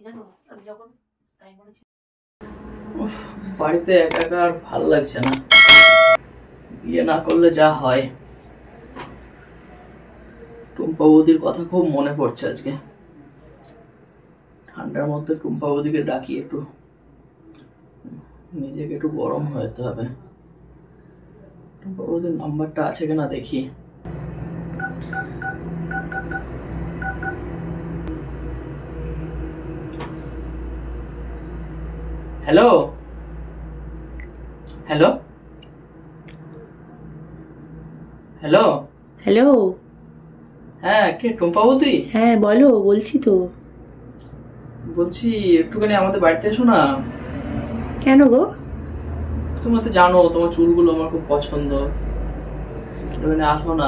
জানো আমি যখন আমি বলেছি বাড়িতে একা একা আর ভালো লাগছে না। বিয়ে না করলে যা হয়। টুম্পা বৌদির কথা খুব মনে পড়ছে আজকে। ঠান্ডার মধ্যে টুম্পা বৌদিকে ডাকি, একটু নিজেকে একটু গরম হয়ে যেতে হবে। টুম্পা বৌদির নাম্বারটা আছে কিনা দেখি। Hello hello hello hello. হ্যাঁ, কে? টুম্পা বৌদি? হ্যাঁ বলো, বলছি তো। বলছি একটুখানি আমাদের বাড়িতে এসো না। কেন গো? তুমি তো জানো তোমার চুলগুলো আমার খুব পছন্দ। একটুখানি আসো না।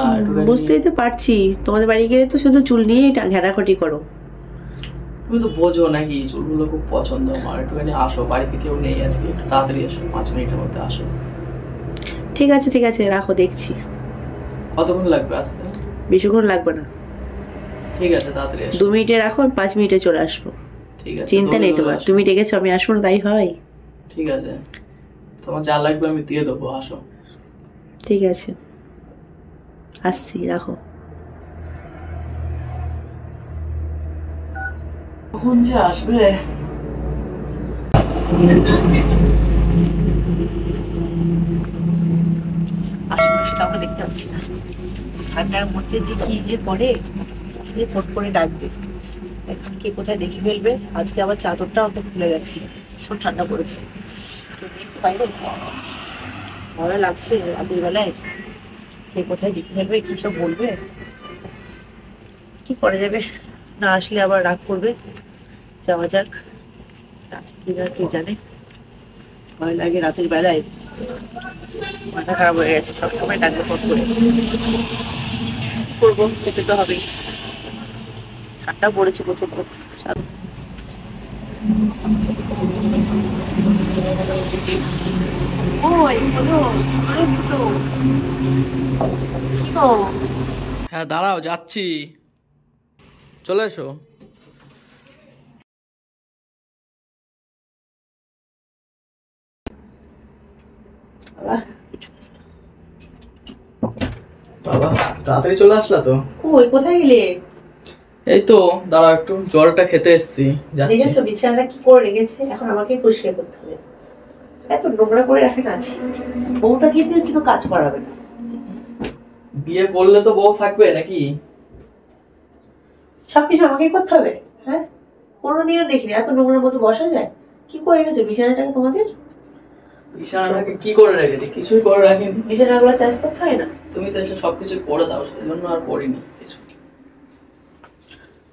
বুঝতেই তো পারছি, তোমাদের বাড়ি গেলে তো শুধু চুল নিয়েই ঘেরাঘটি করো। তুমি তো বোঝো নাকি, চুলগুলো খুব পছন্দ আমার। একটুখানি আসো, বাড়িতে কেউ নেই আজকে, একটু তাড়াতাড়ি এসো, 5 মিনিটের মধ্যে আসো। ঠিক আছে ঠিক আছে, রাখো, দেখছি। কতক্ষণ লাগবে আসতে? বেশিক্ষণ লাগবে না। ঠিক আছে, তাড়াতাড়ি এসো। 2 মিনিটে রাখো, 5 মিনিটে চলে আসবো। ঠিক আছে, চিন্তা নেই তোমার। তুমি ডেকেছো, আমি আসবো না তাই হয়? ঠিক আছে, তোমার যা লাগবে আমি দিয়ে দেবো, আসো। ঠিক আছে, আসছি, রাখো। কখন যে আসবে? আশেপাশে কাউকে দেখতে পাচ্ছি না। ঠান্ডার মধ্যে যে কি যে করে, ফোট করে ডাকবে। এখন কে কোথায় দেখে ফেলবে। আজকে আবার চাদরটাও তো খুলে গেছি, ভীষণ ঠান্ডা পড়েছে। কেউ দেখতে পাইবে, ভালো লাগছে রাতের বেলায়। কে কোথায় দেখে ফেলবে, কি সব বলবে, কি করা যাবে। না আসলে আবার রাগ করবে। যাওয়া যাক, আছে কি না কে জানে। ভয় লাগে রাতের বেলায়, মাথা খারাপ হয়ে গেছে। সবসময় ডাকবে ফোন করে। করবো, খেতে তো হবেই। ঠান্ডা পড়েছে প্রচন্ড। হ্যাঁ দাঁড়াও, যাচ্ছি, চলে এসো। বাবা তাড়াতাড়ি চলে আসলা তো। ওই কোথায় গেলে? এই তো দাঁড়াও, একটু জলটা খেতে এসেছি, যাচ্ছি। দেখেছো বিছানাটা কি করে রেখেছে? এখন আমাকে পরিষ্কার করতে হবে। এত নোংরা করে রাখেন আছি। বউটা কিন্তু কিন্তু কাজ করাবে না। বিয়ে করলে তো বউ থাকবে নাকি? সবকিছু আমাকেই করতে হবে? হ্যাঁ, কোনোদিনও দেখিনি এত নোংরার মতো বসা যায়। কি করে রেখেছো বিছানাটাকে তোমাদের? বিছানাটাকে কি করে রেখেছি? কিছুই করে রাখিনি। বিছানাগুলো চাষ করতে হয় না? তুমি তো এসে সবকিছু করে দাও, সেই জন্য আর করিনি কিছু।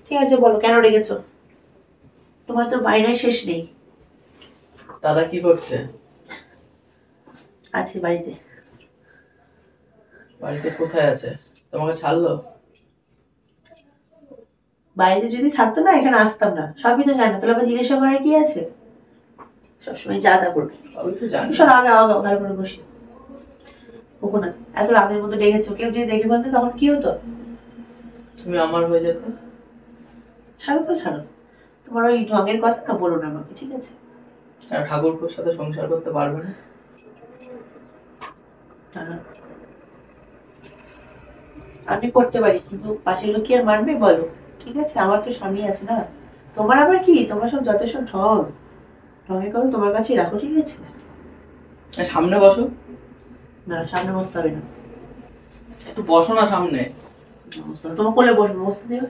ঠিক আছে, বলো কেন রেখেছো? তোমার তো বায়নায় শেষ নেই। দাদা কি করছে? আছে বাড়িতে। বাড়িতে কোথায় আছে? তোমাকে ছাড়লো? বাড়িতে যদি থাকতো না এখানে আসতাম না। সবই তো জানো, তাহলে আবার জিজ্ঞাসা করার কি আছে? সবসময় যা তা করবে। সবই তো জানি। ভীষণ আগা আগা ভালো করে বসি। ওকো না, এত রাগের মতো ডেকেছো, কেউ যদি দেখে বলতো তখন কি হতো? তুমি আমার হয়ে যেতে। ছাড়ো তো ছাড়ো, তোমার ওই ঢঙের কথা না বলো না আমাকে, ঠিক আছে? আর ঠাকুরপুর সাথে সংসার করতে পারবে না? আমি করতে পারি, কিন্তু পাশের লোক কি আর মানবে বলো? ঠিক আছে, আমার তো স্বামী আছে না। তোমার আবার কি, তোমার সব যত সব ঢং, ঢঙের কথা তোমার কাছেই রাখো, ঠিক আছে? সামনে বসো। না, সামনে বসতে হবে না। একটু বসো না সামনে। তোমার কোলে বসবো, বসতে দেবে?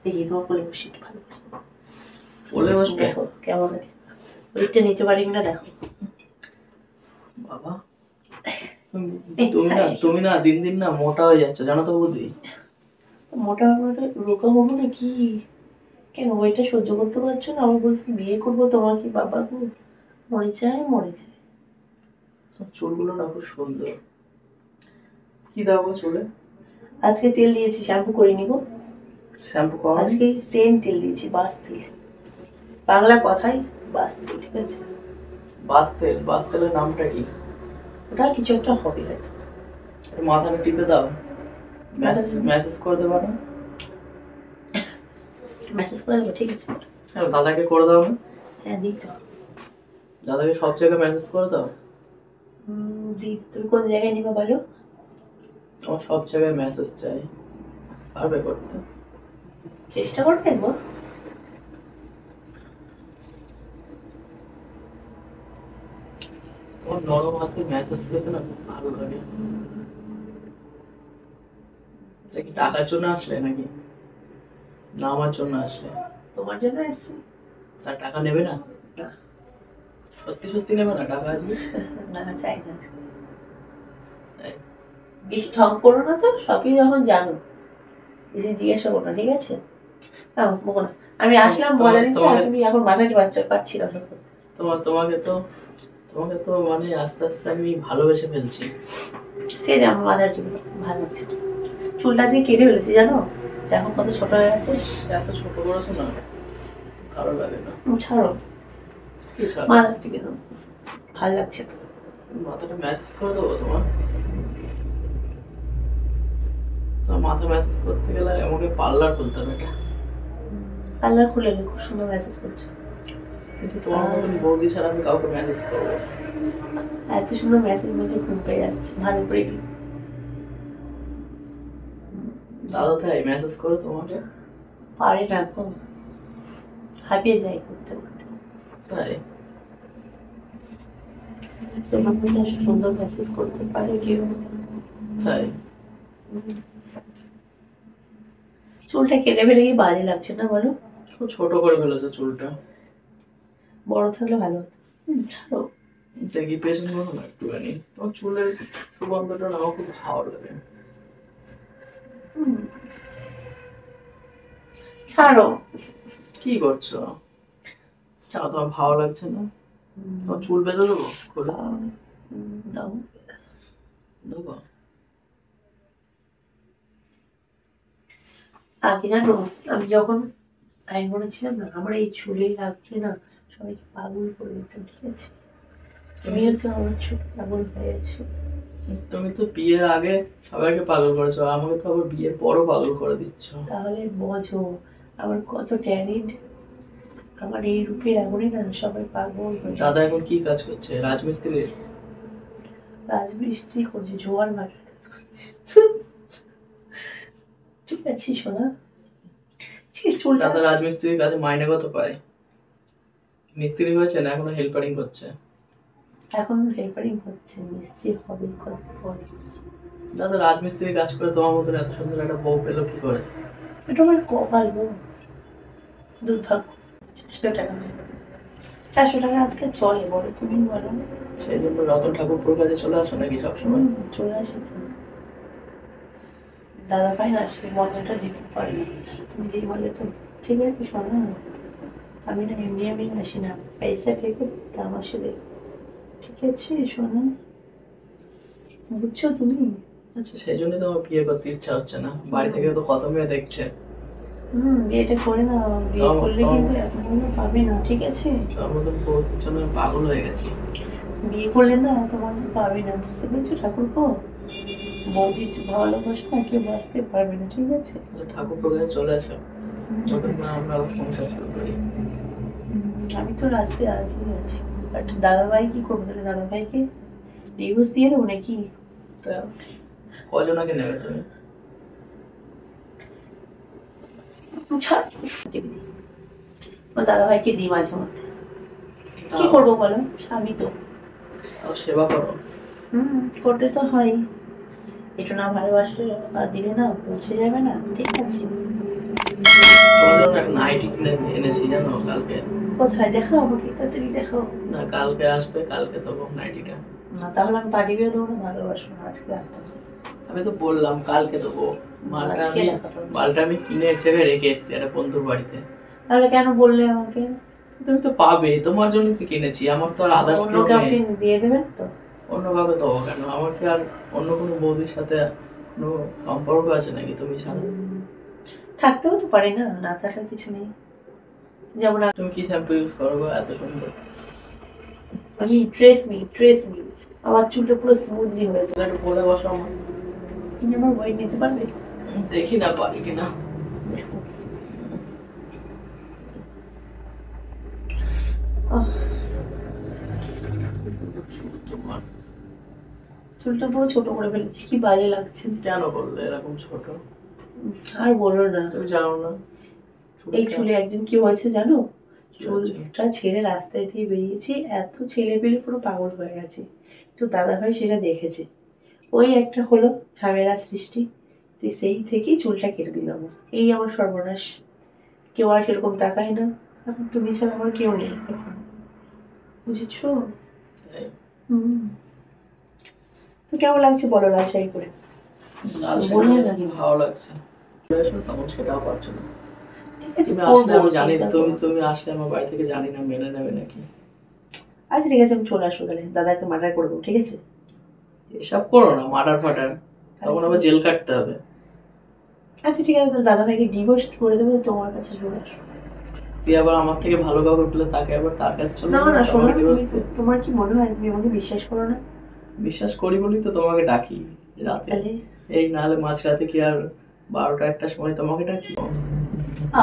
দেখি তোমার কোলে বসি একটু ভালো করে। কোলে বসবে? দেখো কেমন লাগে, ওইটা নিতে পারি না, দেখো। বাবা তুমি না দিন দিন না মোটা হয়ে যাচ্ছে, জানো তো বৌদি। মোটা হবো তো রোগা হবো না কি? কেন ওইটা সহ্য করতে পারছো না? আমি বলছি বিয়ে করবো তোমাকে, বাবা গো মরে যায় মরে যায়। চুলগুলো না খুব সুন্দর। কি দাও চুলে? আজকে তেল দিয়েছি, শ্যাম্পু করিনি গো। শ্যাম্পু করো? আজকে সেম তেল দিয়েছি, বাস তেল। বাংলা কথাই বাস তেল, ঠিক আছে? বাস তেল? বাস তেলের নামটা কি? ওটা কিছু একটা হবে হয়তো। মাথাটা টিপে দাও, মেসেজ করে দেবো না? মেসেজ করে দেবো, ঠিক আছে? হ্যাঁ, দাদাকে করে দাও না? হ্যাঁ দিই তো। দাদাকে সব জায়গায় মেসেজ করে দাও। দিই। তুমি কোন জায়গায় নিবে বলো? আমার সব জায়গায় মেসেজ চাই, পারবে করতে? চেষ্টা করে দেখবো। তোমার নরম হাতে মেসেজ পেতে না খুব ভালো লাগে। দেখি টাকার জন্য আসলে নাকি না আমার জন্য আসলে? তোমার জন্য এসছি। তার টাকা নেবে না? না সত্যি সত্যি নেবে না টাকা আজকে? না, চাই না। তাই? বেশি ঠক করো না তো, সবই যখন জানো বেশি জিজ্ঞাসা করো না, ঠিক আছে? না বকো না। আমি আসলাম মজা নিতে, আর তুমি এখন মাথায় পাচ্ছি না। তোমাকে তো মানে আস্তে আস্তে আমি ভালোবেসে ফেলছি। ঠিক আছে, আমার মাথার চুল ভালো লাগছে। চুলটা আজকে কেটে ফেলেছি জানো, এখন কত ছোট হয়ে গেছে। এত ছোট করেছো না, ভালো লাগে না। ছাড়ো, কি ছাড়ো? মাথা টিপে দাও, ভালো লাগছে। মাথাটা মেসেজ করে দেবো তোমার? মাথা মেসেজ করতে গেলে আমাকে পার্লার খুলতে হবে। এটা পার্লার খুলে খুব সুন্দর মেসেজ করছো, কিন্তু তোমার মতন বৌদি ছাড়া আমি কাউকে মেসেজ করবো? এত সুন্দর মেসেজ মধ্যে ঘুম পেয়ে যাচ্ছে, ভালো করে। দাদা তাই মেসেজ করে তোমাকে? পারে না গো, হাঁপিয়ে যাই করতে করতে। তাই? তোমার মধ্যে সুন্দর মেসেজ করতে পারে কেউ? তাই? চুলটা কেটে ফেলে কি বাজে লাগছে না বলো? খুব ছোট করে ফেলেছো চুলটা। বড় থাকলে ভালো হতো। ছাড়ো। দেখি পেছন করো না একটুখানি, তোমার চুলের সুগন্ধটা না আমার খুব ভালো লাগে। ছাড়ো। কি করছো? কেন তোমার ভালো লাগছে না? তোমার চুল বেঁধে দেবো খুলে? দাও। দেবো? আগে জানো, আমি যখন আইন ছিলাম না, আমার এই চুলে রাখতে না সবাইকে পাগল করে দিতাম, ঠিক আছে? তুমি হচ্ছে আমার চুল পাগল হয়ে গেছো। তুমি তো বিয়ের আগে সবাইকে পাগল করেছো, আমাকে তো আবার বিয়ের পরও পাগল করে দিচ্ছ। তাহলে বোঝো আমার কত ট্যালেন্ট। আমার এই রূপের আগুনে না সবাই পাগল হয়ে দাদা এখন কি কাজ করছে? রাজমিস্ত্রির? রাজমিস্ত্রি করছে, জোয়ার ভাটার কাজ করছে। ঠিক আছে শোনা, চুলটা দাদা রাজমিস্ত্রির কাছে মাইনে কত পায়? মিস্ত্রি হয়েছে না এখনো হেল্পারিং করছে? এখন হেল্পারিং হচ্ছে, মিস্ত্রি হবে কত পরে। দাদা রাজমিস্ত্রির কাজ করে তোমার মতন এত সুন্দর একটা বউ পেলো কি করে? এটা আমার কপাল গো, দুর্ভাগ্য। 400 টাকা আজকে চলে বলো, তুমি বলো? সেই জন্য রতন ঠাকুরপুর কাছে চলে আসো নাকি সবসময়? চলে আসি তো। দাদা ভাই না সে মজাটা দিতে পারে না, তুমি যে মজাটা। ঠিক আছে শোনো, আমি না এমনি আসি না, পয়সা ভেবে দাম আসে দেখ, ঠিক আছে শোনো, বুঝছো তুমি? আচ্ছা, সেই জন্যই তো আমার বিয়ে করতে ইচ্ছা হচ্ছে না। বাড়ি থেকে তো কত মেয়ে দেখছে। বিয়েটা করে না, বিয়ে করলে কিন্তু এত মনে পাবে না, ঠিক আছে? তার মতন বউর জন্য আমি পাগল হয়ে গেছি। বিয়ে করলে না তোমার পাবে না, বুঝতে পেরেছো ঠাকুরপো? বৌদি ভালোবাসা না কেউ বাঁচতে পারবে না, ঠিক আছে? ঠাকুরপুর কাছে চলে আসো, যতক্ষণ না আমরা আবার সংসার শুরু করি। আমি তো রাস্তায় দাঁড়িয়ে আছি, বাট দাদাভাই কি করবো তাহলে? দাদাভাইকে ডিভোর্স দিয়ে দেবো নাকি? তা কজনাকে নেবে তুমি? ছাড়, দাদাভাইকে দিই মাঝে মধ্যে। কি করবো বলো, স্বামী তো। সেবা করো। করতে তো হয়, একটু না ভালোবাসলে আর দিলে না পৌঁছে যাবে না, ঠিক আছে? তোমার জন্য একটা নাইটি কিনে এনেছি জানো কালকে। কোথায় দেখাও আমাকে, তাড়াতাড়ি দেখাও না, কালকে আসবে, কালকে দেবো নাইটিটা। না তাহলে আমি পার্টি বিয়ে দেবো না, ভালোবাসবো না, আজকে রাখতাম। আমি তো বললাম কালকে দেবো। মালটা আমি কিনে এক জায়গায় রেখে এসেছি একটা বন্ধুর বাড়িতে। তাহলে কেন বললে আমাকে? তুমি তো পাবে, তোমার জন্য তো কিনেছি, আমার তো আর আদার্স অন্য কাউকে দিয়ে দেবেন তো? অন্য কাউকে দেবো কেন? আমার কি আর অন্য কোনো বৌদির সাথে কোনো সম্পর্ক আছে নাকি তুমি ছাড়া? থাকতেও তো পারে না, না থাকার কিছু নেই। যেমন তুমি কি শ্যাম্পু ইউজ করো গো এত সুন্দর? আমি ট্রেস মি আমার চুলটা পুরো স্মুথলি হয়েছে। একটু বলে বসো আমার। তুমি আমার ওয়েট নিতে পারবে? দেখি না পারি কিনা। তোমার চুলটা পুরো ছোট করে ফেলেছি, কি বাজে লাগছে। কেন করলে এরকম ছোট? আর বলো না, তুমি জানো না এই চুলে একদিন কি হয়েছে জানো, কি হয়েছে? চুলটা ছেড়ে রাস্তায় দিয়ে বেরিয়েছি, এত ছেলে পেলে পুরো পাগল হয়ে গেছে। তো দাদাভাই সেটা দেখেছে, ওই একটা হলো ঝামেলা সৃষ্টি, তো সেই থেকেই চুলটা কেটে দিলাম। এই আমার সর্বনাশ, কেউ আর সেরকম তাকায় না, এখন তুমি ছাড়া আমার কেউ নেই এখন, বুঝেছো? এই, হুম। তো কেমন লাগছে বলো লাল শাড়ি পরে? লাল বললে শাড়ি না। ভালো লাগছে। এসো, তখন সেটাও পারছো না। ঠিক আছে, তুমি আসলে করবো, আমি জানি চিন্তা তুমি করবো। তুমি আসলে আমার বাড়ি থেকে জানি না মেনে নেবে নাকি। আচ্ছা ঠিক আছে, আমি চলে আসবো তাহলে, দাদাকে মার্ডার করে দেবো, ঠিক আছে? এসব করো না, মার্ডার ফাটার, তখন আবার জেল কাটতে হবে। আচ্ছা ঠিক আছে, তাহলে দাদাভাইকে ডিভোর্স করে দেবো, তোমার কাছে চলে আসবো। তুই আবার আমার থেকে ভালো কাউকে পেলে তাকে আবার তার কাছে চলে না যাবে, না শোনো, তোমাকে divorce দিয়ে। তোমার কি মনে হয় তুমি আমাকে বিশ্বাস করো না? বিশ্বাস করি বলি তো তোমাকে ডাকি রাতে, তাহলে এই নাহলে মাঝরাতে কি আর 12টা 1টার সময় তোমাকে ডাকি?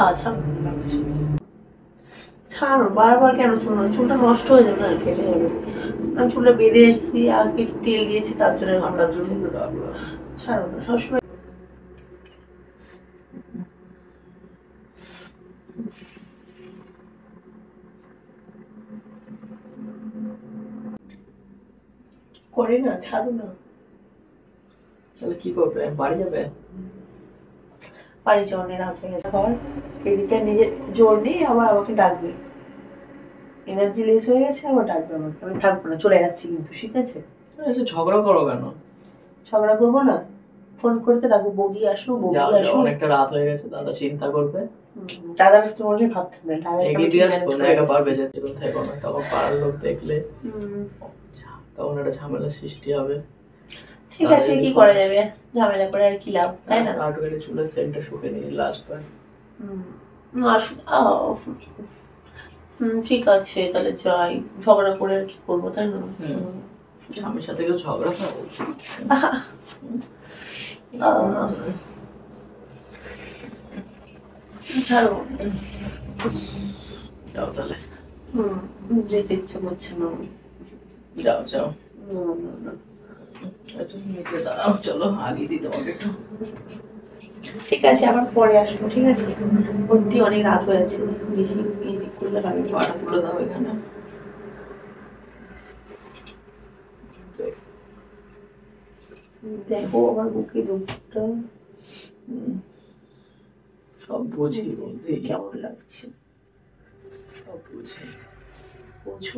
আচ্ছা ছাড়ো, বারবার কেন চুল, চুলটা নষ্ট হয়ে যাবে না, কেটে যাবে। আমি চুলটা বেঁধে এসেছি, আজকে একটু তেল দিয়েছি তার জন্য ভালো আপনার লাগছে। জন্য তো ডাকলাম। ছাড়ো না সবসময়। করে না, ছাড়ো না। তাহলে কি করবে, বাড়ি যাবে? বাড়ি যাওয়ার রাত হয়ে গেছে, আবার এদিকে নিজের জোর নেই, আবার আমাকে ডাকবে, এনার্জি লেস হয়ে গেছে, আবার ডাকবে আমাকে। আমি থাকবো না, চলে যাচ্ছি কিন্তু, ঠিক আছে? এসে ঝগড়া করো কেন? ঝগড়া করবো না, ফোন করতে ডাকবো, বৌদি আসো, বৌদি যাও যাও, আসো। অনেকটা রাত হয়ে গেছে, দাদা চিন্তা করবে। দাদার তোমাকে ভাবতে হবে না, এগিয়ে দিয়ে আসবো না, একা পারবে যেতে, কোন থেকো না, তখন পাড়ার লোক দেখলে তখন একটা ঝামেলা সৃষ্টি হবে। ঠিক আছে, কি করা যাবে, ঝামেলা করে আর কি লাভ, তাই না? আটকালে চুলের সেন্টটা শুকে নিয়ে লাস্ট বার। ঠিক আছে তাহলে যাই, ঝগড়া করে আর কি করবো, তাই না? স্বামীর সাথে কেউ ঝগড়া খাবো? ছাড়ো। যাও তাহলে, যেতে ইচ্ছে করছে না। যাও যাও, না না না, একটু নিচে দাঁড়াও, চলো আগিয়ে দিই তোমাকে একটু। ঠিক আছে, আবার পরে আসবো, ঠিক আছে? সত্যি অনেক রাত হয়েছে, বেশি এদিক করলে হবে না। পাটা তুলে দাও এখানে। দেখো আমার বুকে দুধটা সব বুঝি বলতে, কেমন লাগছে, সব বুঝি। বোঝো,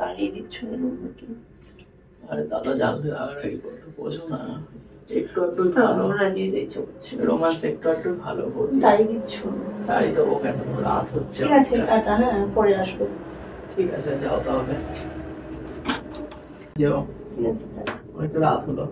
তাড়িয়ে দিচ্ছ কেন আমাকে? আরে দাদা জানলে রাগারাগি করতে, বোঝো না, একটু একটু ভালো, না যেতে ইচ্ছে করছে, রোমান্স একটু একটু ভালো বলতে। তাড়িয়ে দিচ্ছ। তাড়ি দেবো কেন, রাত হচ্ছে ঠিক আছে, অনেকটা। টাটা, হ্যাঁ পরে আসবো। ঠিক আছে, যাও তাহলে, যাও, ঠিক আছে, টাটা। অনেকটা রাত হলো।